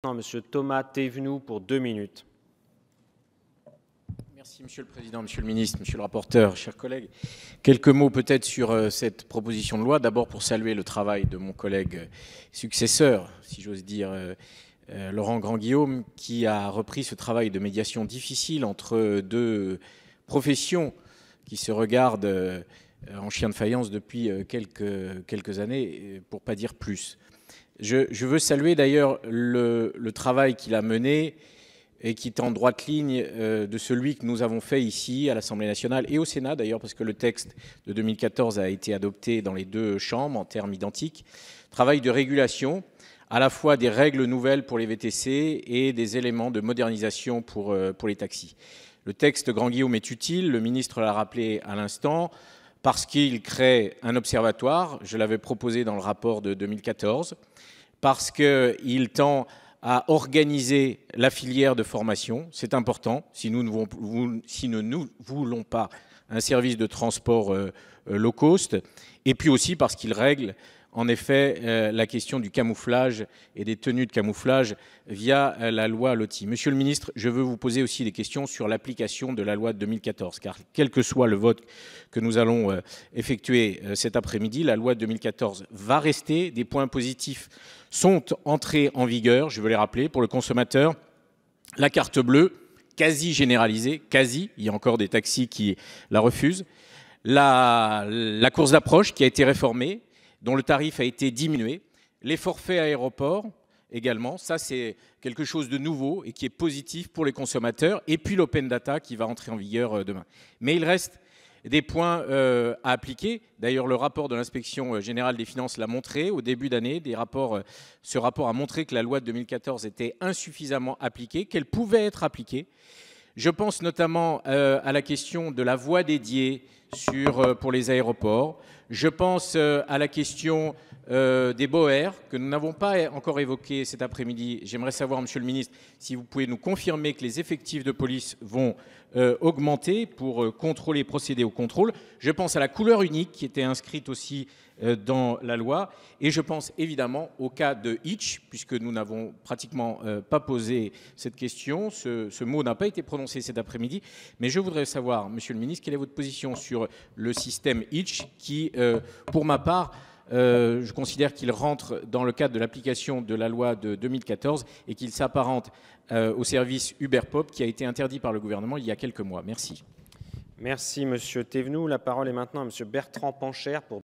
Non, Monsieur Thomas Thévenoud pour 2 minutes. Merci Monsieur le Président, Monsieur le Ministre, Monsieur le rapporteur, chers collègues. Quelques mots peut-être sur cette proposition de loi. D'abord pour saluer le travail de mon collègue successeur, si j'ose dire, Laurent Grandguillaume, qui a repris ce travail de médiation difficile entre deux professions qui se regardent en chien de faïence depuis quelques années, pour ne pas dire plus. Je veux saluer d'ailleurs le travail qu'il a mené et qui est en droite ligne de celui que nous avons fait ici à l'Assemblée nationale et au Sénat d'ailleurs, parce que le texte de 2014 a été adopté dans les deux chambres en termes identiques. Travail de régulation, à la fois des règles nouvelles pour les VTC et des éléments de modernisation pour les taxis. Le texte Grandguillaume est utile, le ministre l'a rappelé à l'instant, parce qu'il crée un observatoire, je l'avais proposé dans le rapport de 2014, parce qu'il tend à organiser la filière de formation, c'est important, si nous ne voulons pas un service de transport low cost, et puis aussi parce qu'il règle en effet la question du camouflage et des tenues de camouflage via la loi LOTI. Monsieur le ministre, je veux vous poser aussi des questions sur l'application de la loi de 2014, car quel que soit le vote que nous allons effectuer cet après-midi, la loi de 2014 va rester. Des points positifs sont entrés en vigueur, je veux les rappeler, pour le consommateur. La carte bleue, quasi généralisée, quasi, il y a encore des taxis qui la refusent. La course d'approche qui a été réformée, dont le tarif a été diminué. Les forfaits aéroports également, ça c'est quelque chose de nouveau et qui est positif pour les consommateurs. Et puis l'open data qui va entrer en vigueur demain. Mais il reste des points à appliquer. D'ailleurs, le rapport de l'inspection générale des finances l'a montré au début d'année. Ce rapport a montré que la loi de 2014 était insuffisamment appliquée, qu'elle pouvait être appliquée. Je pense notamment à la question de la voie dédiée pour les aéroports. Je pense à la question des BOER, que nous n'avons pas encore évoqué cet après-midi. J'aimerais savoir, Monsieur le Ministre, si vous pouvez nous confirmer que les effectifs de police vont augmenter pour contrôler, procéder au contrôle. Je pense à la couleur unique qui était inscrite aussi dans la loi. Et je pense évidemment au cas de Hitch, puisque nous n'avons pratiquement pas posé cette question. Ce mot n'a pas été prononcé cet après-midi. Mais je voudrais savoir, Monsieur le Ministre, quelle est votre position sur le système Hitch qui, pour ma part, je considère qu'il rentre dans le cadre de l'application de la loi de 2014 et qu'il s'apparente au service Uber-Pop qui a été interdit par le gouvernement il y a quelques mois. Merci. Merci Monsieur Thévenoud. La parole est maintenant à Monsieur Bertrand Pancher pour